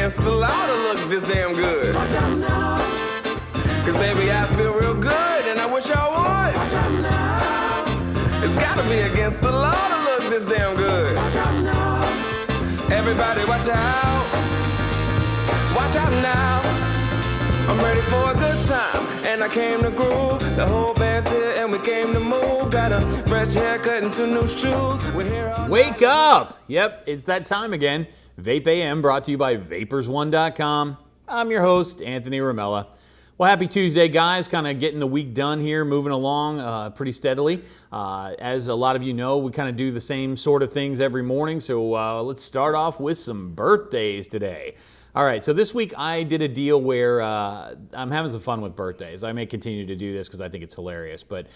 against the law to look this damn good. Watch out now. Cause baby, I feel real good and I wish I would. Watch out now. It's gotta be against the law to look this damn good. Watch out now. Everybody watch out. Watch out now. I'm ready for a good time, and I came to groove. The whole band's here, and we came to move. Got a fresh haircut and 2 new shoes. We're here all Wake up! Yep, it's that time again. Vape AM brought to you by Vapers1.com. I'm your host, Anthony Ramella. Well, happy Tuesday, guys. Kind of getting the week done here, moving along pretty steadily. As a lot of you know, we kind of do the same sort of things every morning, so let's start off with some birthdays today. All right, so this week I did a deal where I'm having some fun with birthdays. I may continue to do this because I think it's hilarious. But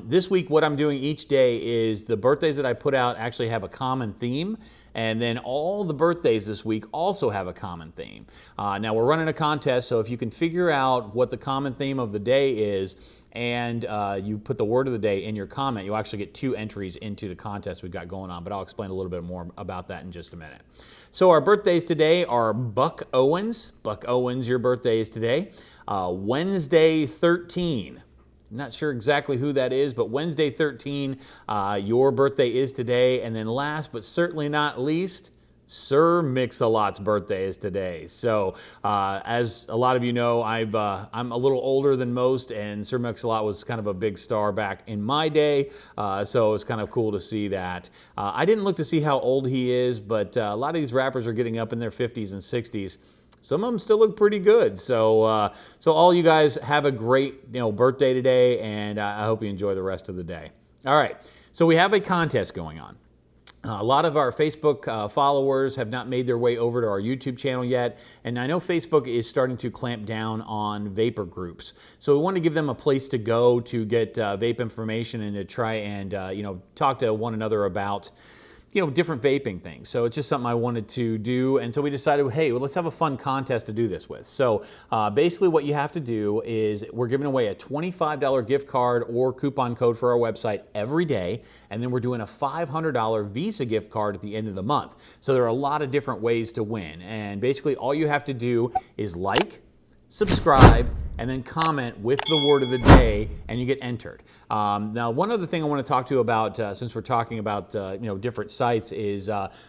this week what I'm doing each day is the birthdays that I put out actually have a common theme. And then all the birthdays this week also have a common theme. Now we're running a contest, so if you can figure out what the common theme of the day is, and you put the word of the day in your comment, you'll actually get 2 entries into the contest we've got going on, but I'll explain a little bit more about that in just a minute. So our birthdays today are Buck Owens. Buck Owens, your birthday is today. Wednesday 13. Not sure exactly who that is, but Wednesday 13, your birthday is today. And then last but certainly not least, Sir Mix-a-Lot's birthday is today. So as a lot of you know, I'm a little older than most, and Sir Mix-a-Lot was kind of a big star back in my day, so it was kind of cool to see that. I didn't look to see how old he is, but a lot of these rappers are getting up in their 50s and 60s. Some of them still look pretty good. So so all you guys have a great birthday today, and I hope you enjoy the rest of the day. All right, so we have a contest going on. A lot of our Facebook followers have not made their way over to our YouTube channel yet, and I know Facebook is starting to clamp down on vapor groups. So we want to give them a place to go to get vape information and to try and talk to one another about different vaping things. So it's just something I wanted to do. And so we decided, hey, well, let's have a fun contest to do this with. So basically what you have to do is we're giving away a $25 gift card or coupon code for our website every day. And then we're doing a $500 Visa gift card at the end of the month. So there are a lot of different ways to win. And basically all you have to do is like, subscribe, and then comment with the word of the day, and you get entered. Now, one other thing I want to talk to you about, since we're talking about different sites, is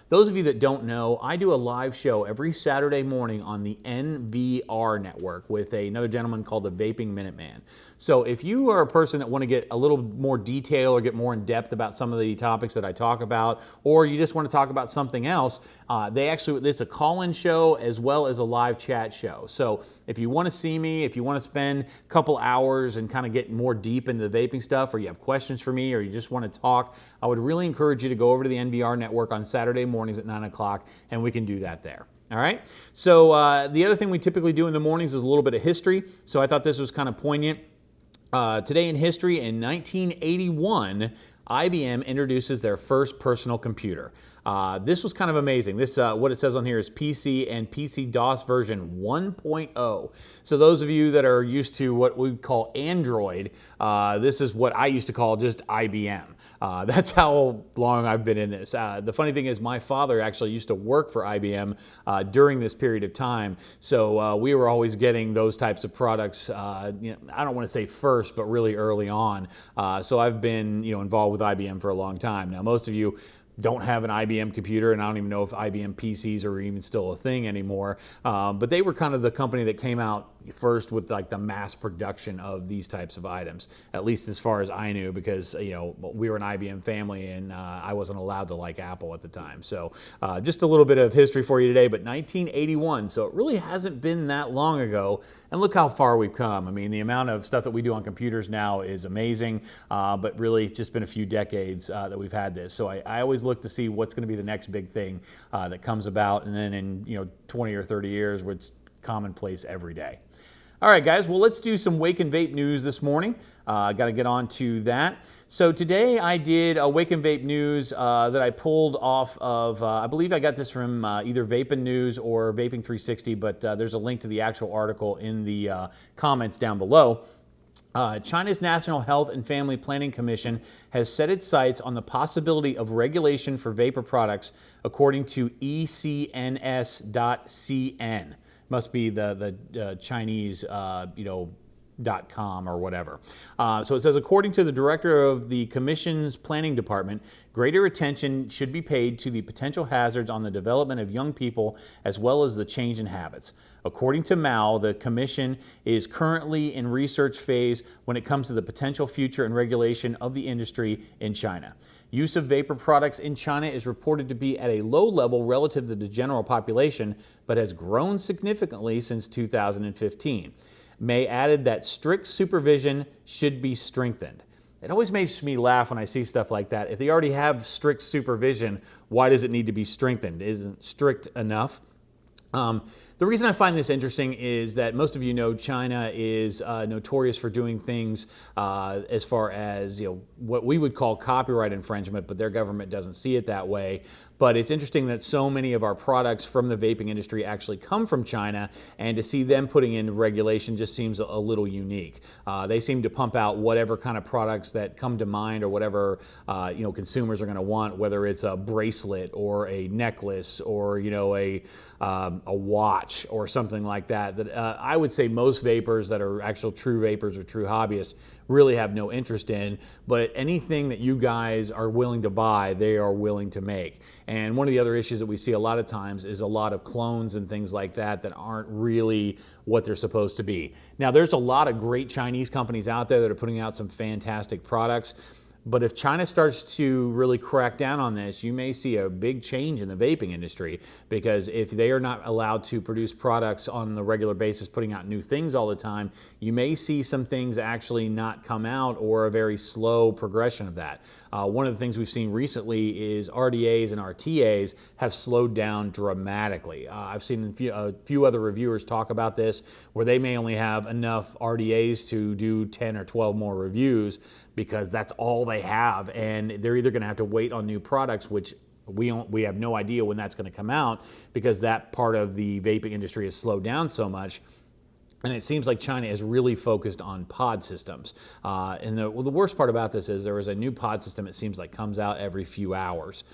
those of you that don't know, I do a live show every Saturday morning on the NVR network with another gentleman called the Vaping Minuteman. So if you are a person that want to get a little more detail or get more in depth about some of the topics that I talk about, or you just want to talk about something else, it's a call-in show as well as a live chat show. So if you want to see me, if you want to spend a couple hours and kind of get more deep into the vaping stuff, or you have questions for me, or you just want to talk, I would really encourage you to go over to the NVR network on Saturday mornings at 9 o'clock, and we can do that there. All right. So the other thing we typically do in the mornings is a little bit of history. So I thought this was kind of poignant. Today in history, in 1981, IBM introduces their first personal computer. This was kind of amazing. This, what it says on here is PC and PC-DOS version 1.0. So those of you that are used to what we call Android, this is what I used to call just IBM. That's how long I've been in this. The funny thing is my father actually used to work for IBM during this period of time. So we were always getting those types of products, I don't want to say first, but really early on. So I've been involved with IBM for a long time. Now, most of you don't have an IBM computer, and I don't even know if IBM PCs are even still a thing anymore. But they were kind of the company that came out first with like the mass production of these types of items, at least as far as I knew, because we were an IBM family, and I wasn't allowed to like Apple at the time. So just a little bit of history for you today, but 1981, so it really hasn't been that long ago, and look how far we've come. I mean, the amount of stuff that we do on computers now is amazing, but really it's just been a few decades that we've had this. So I always look to see what's going to be the next big thing that comes about, and then in 20 or 30 years, where it's commonplace every day. All right, guys, well, let's do some Wake and Vape news this morning. Got to get on to that. So today I did a Wake and Vape news that I pulled off of, I believe I got this from either Vaping News or Vaping 360, but there's a link to the actual article in the comments down below. China's National Health and Family Planning Commission has set its sights on the possibility of regulation for vapor products, according to ECNS.cn. Must be the Chinese, .com or whatever. So it says, according to the director of the Commission's planning department, greater attention should be paid to the potential hazards on the development of young people as well as the change in habits. According to Mao, the Commission is currently in research phase when it comes to the potential future and regulation of the industry in China. Use of vapor products in China is reported to be at a low level relative to the general population, but has grown significantly since 2015. May added that strict supervision should be strengthened. It always makes me laugh when I see stuff like that. If they already have strict supervision, why does it need to be strengthened? Isn't strict enough? The reason I find this interesting is that most of you know China is notorious for doing things as far as what we would call copyright infringement, but their government doesn't see it that way. But it's interesting that so many of our products from the vaping industry actually come from China, and to see them putting in regulation just seems a little unique. They seem to pump out whatever kind of products that come to mind, or whatever consumers are going to want, whether it's a bracelet or a necklace or a watch or something like that. That I would say most vapors that are actual true vapors or true hobbyists really have no interest in, but anything that you guys are willing to buy, they are willing to make. And one of the other issues that we see a lot of times is a lot of clones and things like that that aren't really what they're supposed to be. Now, there's a lot of great Chinese companies out there that are putting out some fantastic products. But if China starts to really crack down on this, you may see a big change in the vaping industry, because if they are not allowed to produce products on the regular basis, putting out new things all the time, you may see some things actually not come out, or a very slow progression of that. One of the things we've seen recently is RDAs and RTAs have slowed down dramatically. I've seen a few other reviewers talk about this, where they may only have enough RDAs to do 10 or 12 more reviews, because that's all they have, and they're either going to have to wait on new products, which we have no idea when that's going to come out, because that part of the vaping industry has slowed down so much. And it seems like China is really focused on pod systems. And the worst part about this is there is a new pod system, it seems like, comes out every few hours.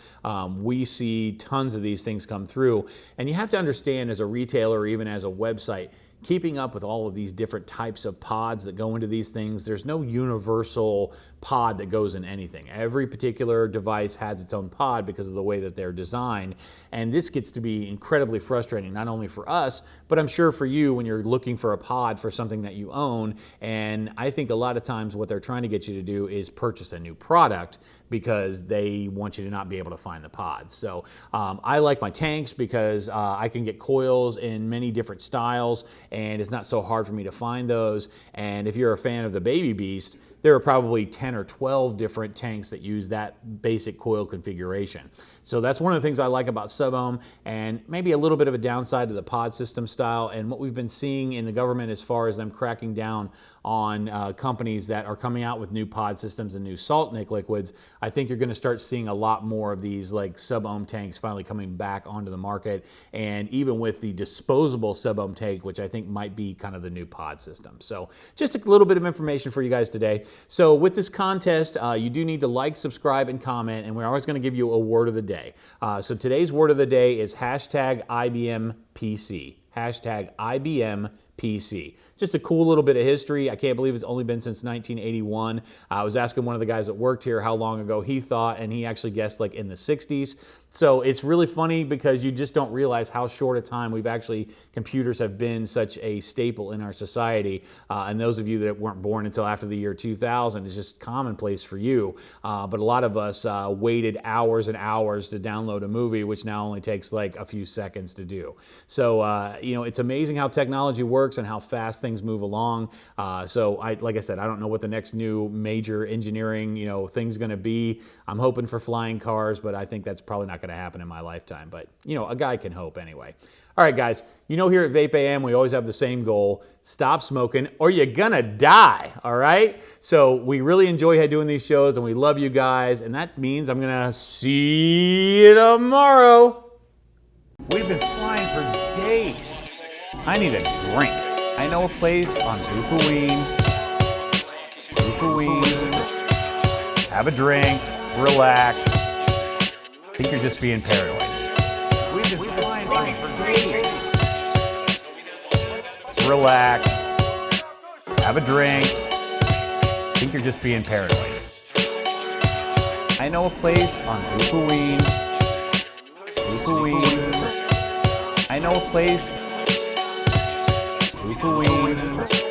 We see tons of these things come through. And you have to understand, as a retailer or even as a website, keeping up with all of these different types of pods that go into these things, there's no universal pod that goes in anything. Every particular device has its own pod because of the way that they're designed. And this gets to be incredibly frustrating, not only for us, but I'm sure for you when you're looking for a pod for something that you own. And I think a lot of times what they're trying to get you to do is purchase a new product, because they want you to not be able to find the pods. So I like my tanks because I can get coils in many different styles, and it's not so hard for me to find those. And if you're a fan of the Baby Beast, there are probably 10 or 12 different tanks that use that basic coil configuration. So that's one of the things I like about sub-ohm, and maybe a little bit of a downside to the pod system style. And what we've been seeing in the government as far as them cracking down on companies that are coming out with new pod systems and new salt nic liquids, I think you're going to start seeing a lot more of these like sub-ohm tanks finally coming back onto the market. And even with the disposable sub-ohm tank, which I think might be kind of the new pod system. So just a little bit of information for you guys today. So with this contest, you do need to like, subscribe, and comment, and we're always going to give you a word of the day. So today's word of the day is hashtag IBM PC. Hashtag IBM PC. Just a cool little bit of history. I can't believe it's only been since 1981. I was asking one of the guys that worked here how long ago he thought, and he actually guessed like in the 60s. So it's really funny because you just don't realize how short a time computers have been such a staple in our society. And those of you that weren't born until after the year 2000, it's just commonplace for you. But a lot of us waited hours and hours to download a movie, which now only takes like a few seconds to do. So, it's amazing how technology works and how fast things move along. Like I said, I don't know what the next new major engineering, thing's going to be. I'm hoping for flying cars, but I think that's probably not going to happen in my lifetime. But, a guy can hope anyway. All right, guys, here at Vape AM, we always have the same goal: stop smoking or you're gonna die, all right? So we really enjoy doing these shows, and we love you guys, and that means I'm gonna see you tomorrow. We've been flying for days. I need a drink. I know a place on Vaping. Vape, have a drink, relax. I think you're just being paranoid. We've been flying for days. Relax, have a drink. I think you're just being paranoid. I know a place on Vaping. I know a place. Vaping.